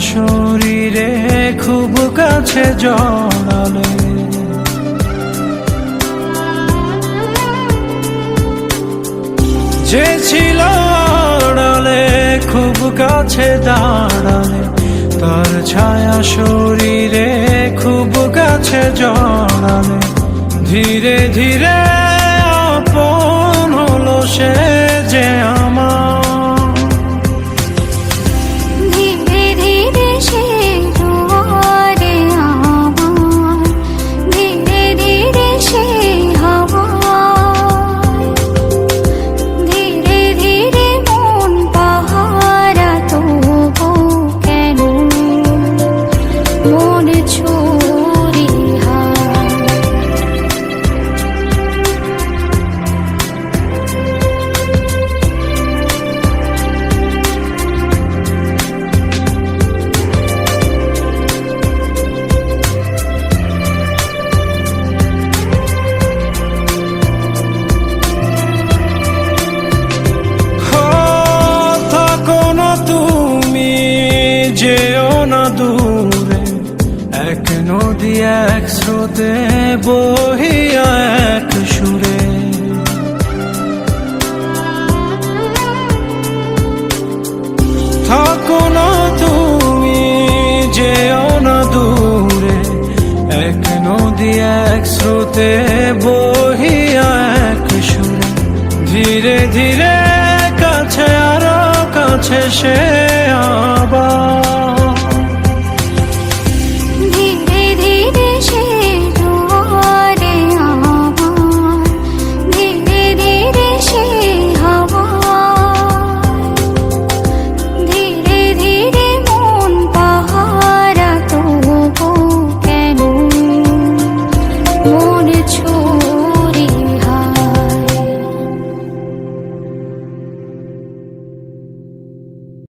শরীরে খুব কাছে জড়ালে, যে ছিল আড়ালে খুব কাছে দাঁড়ালে, তার ছায়া শরীরে খুব কাছে জড়ালে, ধীরে ধীরে আপন হলো সে যে আমার। যেও না দূরে, এক নদী এক স্রোতে বহিয়া এক সুরে, থাকো না তুমি যেও না দূরে, এক নদী এক স্রোতে বহিয়া এক সুরে, ধীরে ধীরে কাছে আরো কাছে সে